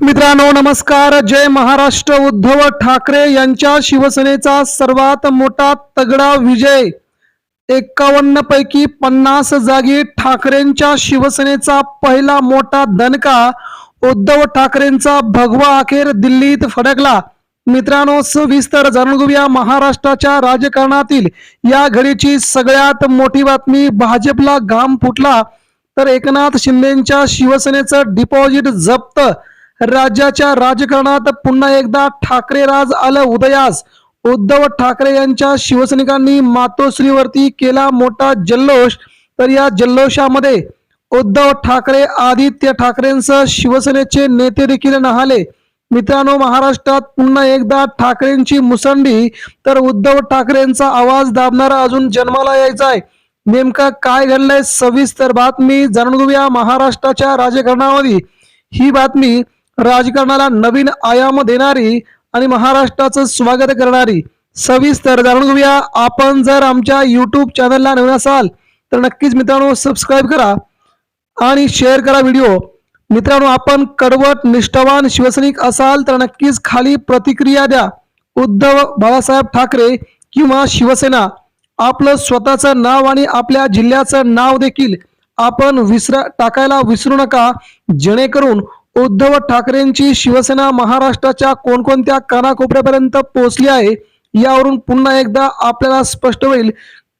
मित्रांनो नमस्कार. जय महाराष्ट्र. उद्धव ठाकरे यांच्या शिवसेनेचा सर्वात मोठा तगडा विजय. 51 पैकी 50 जागी ठाकरेंच्या शिवसेनेचा पहिला मोठा दणका. उद्धव ठाकरेंचा भगवा अखेर दिल्लीत फडकला. मित्रांनो सविस्तर जाणून घेऊया महाराष्ट्राच्या राजकारणातील या घडीची सगळ्यात मोठी बातमी. भाजपला घाम फुटला तर एकनाथ शिंदेच्या शिवसेनेचं डिपॉझिट जप्त. राज्याच्या राजकारणात पुन्हा एकदा ठाकरे राज आलं उदयास. उद्धव ठाकरे यांच्या शिवसैनिकांनी मातोश्रीवरती केला मोठा जल्लोष. तर या जल्लोषामध्ये उद्धव ठाकरे आदित्य ठाकरेंसह शिवसेनेचे नेते देखील न्हाले. मित्रांनो महाराष्ट्रात पुन्हा एकदा ठाकरेंची मुसंडी. तर उद्धव ठाकरेंचा आवाज दाबणारा अजून जन्माला यायचा आहे. नेमका काय घडलंय सविस्तर बातमी जाणून घेऊया महाराष्ट्राच्या राजकारणामध्ये. ही बातमी राजकारणाला नवीन आयाम देणारी आणि महाराष्ट्राचं स्वागत करणारी. सविस्तर जाणून घेऊया. आपण जर आमच्या YouTube चॅनलला नवीन असाल तर नक्कीच मित्रांनो सबस्क्राईब करा आणि शेअर करा व्हिडिओ. मित्रांनो आपण कडवट निष्ठावान शिवसैनिक असाल तर नक्कीच खाली प्रतिक्रिया द्या. उद्धव बाळासाहेब ठाकरे किंवा शिवसेना आपलं स्वतःचं नाव आणि आपल्या जिल्ह्याचं नाव देखील आपण टाकायला विसरू नका, जेणेकरून उद्धव ठाकरेंची शिवसेना महाराष्ट्राच्या कोणकोणत्या कानाकोपऱ्यापर्यंत पोहोचली आहे यावरून पुन्हा एकदा आपल्याला स्पष्ट होईल.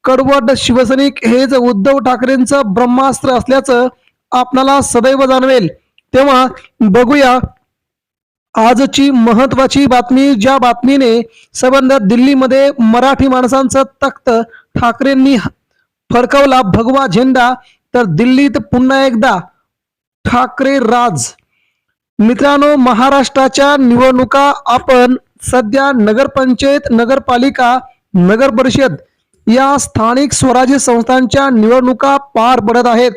कडवट शिवसैनिक हेच उद्धव ठाकरेंचं ब्रह्मास्त्र असल्याचं आपल्याला सदैव जाणवेल. तेव्हा बघूया आजची महत्वाची बातमी. ज्या बातमीने संबंध दिल्लीमध्ये मराठी माणसांचं तख्त ठाकरेंनी फडकवला भगवा झेंडा. तर दिल्लीत पुन्हा एकदा ठाकरे राज. मित्रांनो महाराष्ट्राच्या निवडणुका आपण सध्या नगरपंचायत, नगरपालिका, नगर परिषद या स्थानिक स्वराज्य संस्थांच्या निवडणुका पार पडत आहेत.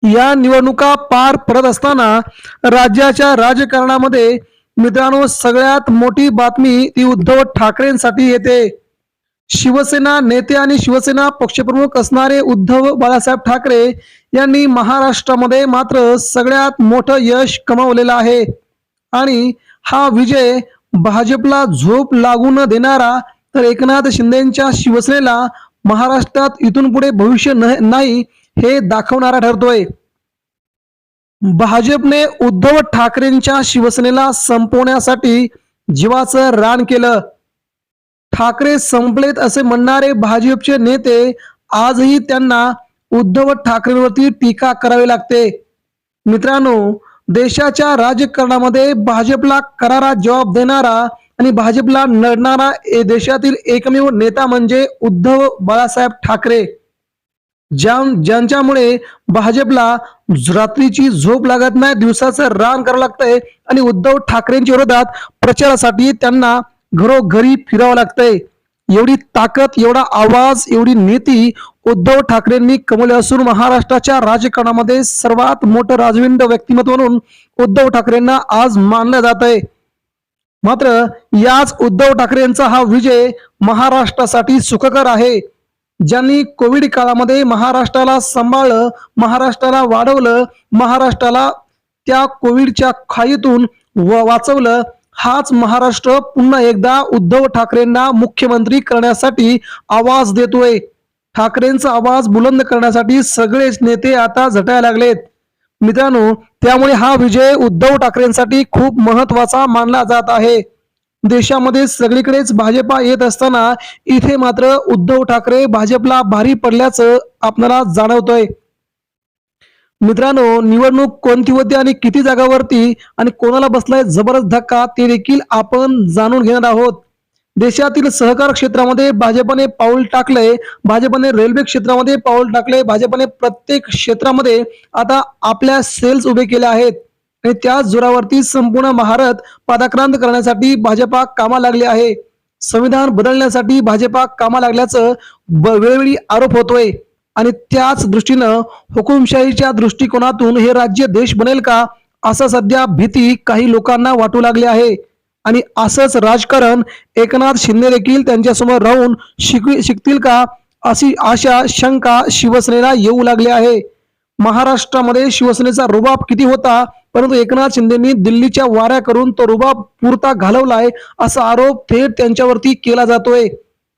या निवडणुका पार पडत असताना राज्याच्या राजकारणामध्ये मित्रांनो सगळ्यात मोठी बातमी ती उद्धव ठाकरेंसाठी येते. शिवसेना नेते आणि शिवसेना पक्षप्रमुख असणारे उद्धव बाळासाहेब ठाकरे यांनी महाराष्ट्रामध्ये मात्र सगळ्यात मोठं यश कमावलेलं आहे. आणि हा विजय भाजपला झोप लागू न देणारा तर एकनाथ शिंदेच्या शिवसेनेला महाराष्ट्रात इथून पुढे भविष्य नाही हे दाखवणारा ठरतोय. भाजपने उद्धव ठाकरेंच्या शिवसेनेला संपवण्यासाठी जीवाचं रान केलं. ठाकरे संपलेत असे म्हणणारे भाजपचे नेते आजही त्यांना उद्धव ठाकरेंवरती टीका करावी लागते. मित्रांनो देशाच्या राजकारणामध्ये भाजपला करारा जवाब देणारा आणि भाजपला लढणारा देशातील एकमेव नेता म्हणजे उद्धव बाळासाहेब ठाकरे. ज्यांच्यामुळे भाजपला रात्रीची झोप लागत नाही, दिवसाचं रान करावं लागतंय आणि उद्धव ठाकरेंच्या विरोधात प्रचारासाठी त्यांना घरोघरी फिरावं लागतंय. एवढी ताकद, एवढा आवाज, एवढी नीती उद्धव ठाकरेंनी कमवली असून महाराष्ट्राच्या राजकारणामध्ये सर्वात मोठं राजविंड व्यक्तिमत्व म्हणून उद्धव ठाकरेंना आज मानलं जात आहे. मात्र याच उद्धव ठाकरेंचा हा विजय महाराष्ट्रासाठी सुखकर आहे. ज्यांनी कोविड काळामध्ये महाराष्ट्राला सांभाळलं, महाराष्ट्राला वाढवलं, महाराष्ट्राला त्या कोविडच्या खाईतून वाचवलं, हाच महाराष्ट्र पुन्हा एकदा उद्धव ठाकरेंना मुख्यमंत्री करण्यासाठी आवाज देतोय. ठाकरेंचा आवाज बुलंद करण्यासाठी सगळेच नेते आता झटायला लागलेत. मित्रांनो त्यामुळे हा विजय उद्धव ठाकरेंसाठी खूप महत्वाचा मानला जात आहे. देशामध्ये सगळीकडेच भाजपा येत असताना इथे मात्र उद्धव ठाकरे भाजपला भारी पडल्याचं आपल्याला जाणवतोय. मित्रांनो निवडणूक कोणती होती आणि किती जागावरती आणि कोणाला बसलाय जबरदस्त धक्का ते देखील आपण जाणून घेणार आहोत. देशातील सहकार क्षेत्रामध्ये भाजपने पाऊल टाकलंय, भाजपने रेल्वे क्षेत्रामध्ये पाऊल टाकले, भाजपने प्रत्येक क्षेत्रामध्ये आता आपल्या सेल्स उभे केले आहेत आणि त्याच जोरावरती संपूर्ण भारत पादाक्रांत करण्यासाठी भाजपा कामा लागली आहे. संविधान बदलण्यासाठी भाजपा कामा लागल्याचं वेळोवेळी आरोप होतोय. आणि त्याच दृष्टीनं हुकुमशाहीच्या दृष्टिकोनातून हे राज्य देश बनेल का असं सध्या भीती काही लोकांना वाटू लागली आहे. आणि असंच राजकारण एकनाथ शिंदे देखील त्यांच्यासमोर राहून शिकतील का अशी आशा शंका शिवसेनेला येऊ लागली आहे. महाराष्ट्रामध्ये शिवसेनेचा रुबाब किती होता, परंतु एकनाथ शिंदेंनी दिल्लीच्या वाऱ्या करून तो रुबाब पुरता घालवलाय असा आरोप थेट त्यांच्यावरती केला जातोय.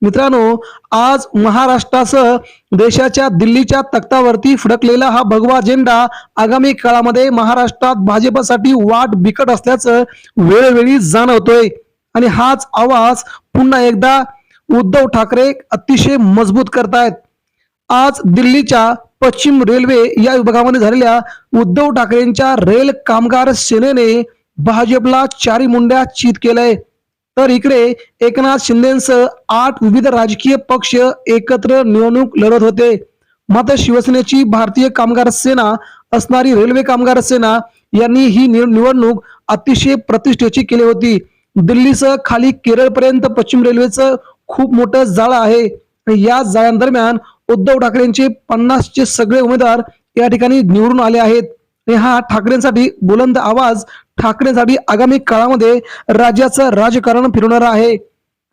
मित्रांनो, आज महाराष्ट्रासह देशाच्या दिल्लीच्या तख्तावरती फडकलेला हा भगवा झेंडा आगामी काळामध्ये महाराष्ट्रात भाजपसाठी वाट बिकट असल्याचं वेळोवेळी जाणवतोय. आणि हाच आवाज पुन्हा एकदा उद्धव ठाकरे अतिशय मजबूत करतायत. आज दिल्लीच्या पश्चिम रेल्वे या विभागामध्ये झालेल्या उद्धव ठाकरेंच्या रेल कामगार सेनेने भाजपला चारी मुंड्या चित केलंय. तर इकडे एकनाथ शिंदेसह 8 विविध राजकीय पक्ष एकत्र निवडणूक लढत होते. मात्र शिवसेनेची भारतीय कामगार सेना असणारी रेल्वे कामगार सेना यांनी ही निवडणूक अतिशय प्रतिष्ठेची केली होती. दिल्लीसह खाली केरळपर्यंत पश्चिम रेल्वेचं खूप मोठं जाळं आहे. या जाळ्यांदरम्यान उद्धव ठाकरेंचे 50चे सगळे उमेदवार या ठिकाणी निवडून आले आहेत. आणि हा ठाकरेंसाठी बुलंद आवाज ठाकरेंसाठी आगामी काळामध्ये राज्याचं राजकारण फिरवणारा आहे.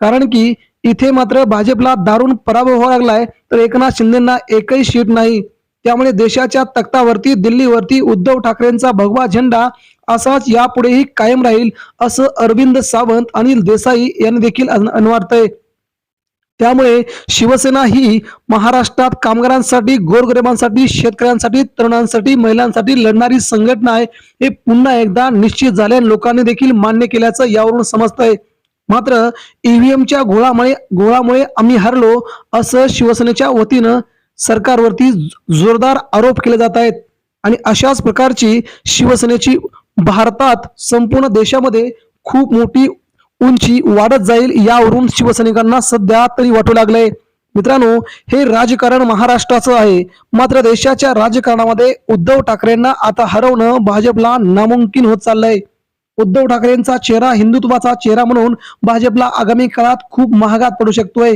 कारण की इथे मात्र भाजपला दारुण पराभव व्हावा लागलाय, तर एकनाथ शिंदेंना एकही सीट नाही. त्यामुळे देशाच्या तख्तावरती दिल्लीवरती उद्धव ठाकरेंचा भगवा झेंडा असाच यापुढेही कायम राहील असं अरविंद सावंत, अनिल देसाई यांनी देखील अनवारतंय. त्यामुळे शिवसेना ही महाराष्ट्रात कामगारांसाठी, गोरगरिबांसाठी, शेतकऱ्यांसाठी, तरुणांसाठी, महिलांसाठी लढणारी संघटना आहे हे पुन्हा एकदा निश्चित झाले. लोकांनी देखील मान्य केल्याचं यावरून समजतंय. मात्र ईव्हीएमच्या घोळामुळे आम्ही हरलो असं शिवसेनेच्या वतीनं सरकारवरती जोरदार आरोप केले जात आहेत. आणि अशाच प्रकारची शिवसेनेची भारतात संपूर्ण देशामध्ये खूप मोठी उंची वाढत जाईल यावरून शिवसैनिकांना सध्या तरी वाटू लागलंय. मित्रांनो, हे राजकारण महाराष्ट्राचं आहे. मात्र देशाच्या राजकारणामध्ये उद्धव ठाकरेंना आता हरवणं भाजपला नामुमकिन होत चाललंय. उद्धव ठाकरेंचा चेहरा हिंदुत्वाचा चेहरा म्हणून भाजपला आगामी काळात खूप महागात पडू शकतोय.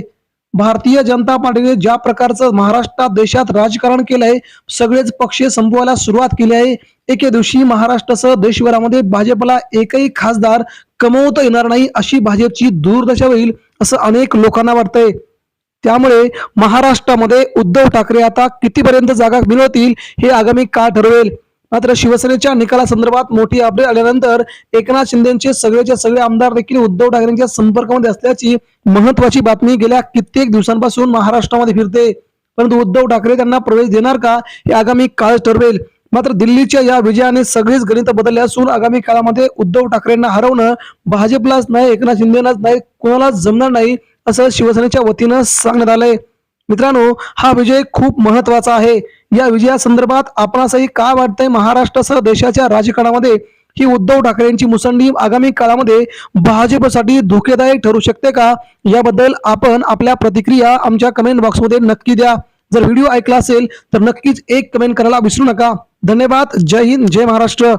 भारतीय जनता पार्टीने ज्या प्रकारचं महाराष्ट्रात देशात राजकारण केलंय, सगळेच पक्ष संपवायला सुरुवात केली आहे. एके दिवशी महाराष्ट्रासह देशभरामध्ये भाजपला एकही खासदार कमवता येणार नाही अशी भाजपची दुर्दशा होईल असं अनेक लोकांना वाटतंय. त्यामुळे महाराष्ट्रामध्ये उद्धव ठाकरे आता कितीपर्यंत जागा मिळवतील हे आगामी काळ ठरवेल. मात्र शिवसेनेच्या निकालासंदर्भात मोठी अपडेट आल्यानंतर एकनाथ शिंदेचे सगळेच्या सगळे आमदार देखील उद्धव ठाकरेंच्या संपर्कामध्ये असल्याची महत्वाची बातमी गेल्या कित्येक दिवसांपासून महाराष्ट्रामध्ये फिरते. परंतु उद्धव ठाकरे त्यांना प्रवेश देणार का हे आगामी काळ ठरवेल. मात्र दिल्लीच्या या विजयाने सगळेच गणित बदलले असून आगामी काळामध्ये उद्धव ठाकरेंना हरवणं भाजपलाच नाही, एकनाथ शिंदेनाच नाही, कोणालाच जमणार नाही असं शिवसेनेच्या वतीनं सांगण्यात आलंय. मित्रांनो, हा विजय खूप महत्वाचा आहे. या विजयासंदर्भात आपणासही काय वाटतंय? महाराष्ट्रासह देशाच्या राजकारणामध्ये ही उद्धव ठाकरेंची मुसंडी आगामी काळामध्ये भाजपसाठी धोकेदायक ठरू शकते का? याबद्दल आपण आपल्या प्रतिक्रिया आमच्या कमेंट बॉक्समध्ये नक्की द्या. जर व्हिडिओ ऐकला असेल तर नक्कीच एक कमेंट करायला विसरू नका. धन्यवाद. जय हिंद, जय महाराष्ट्र.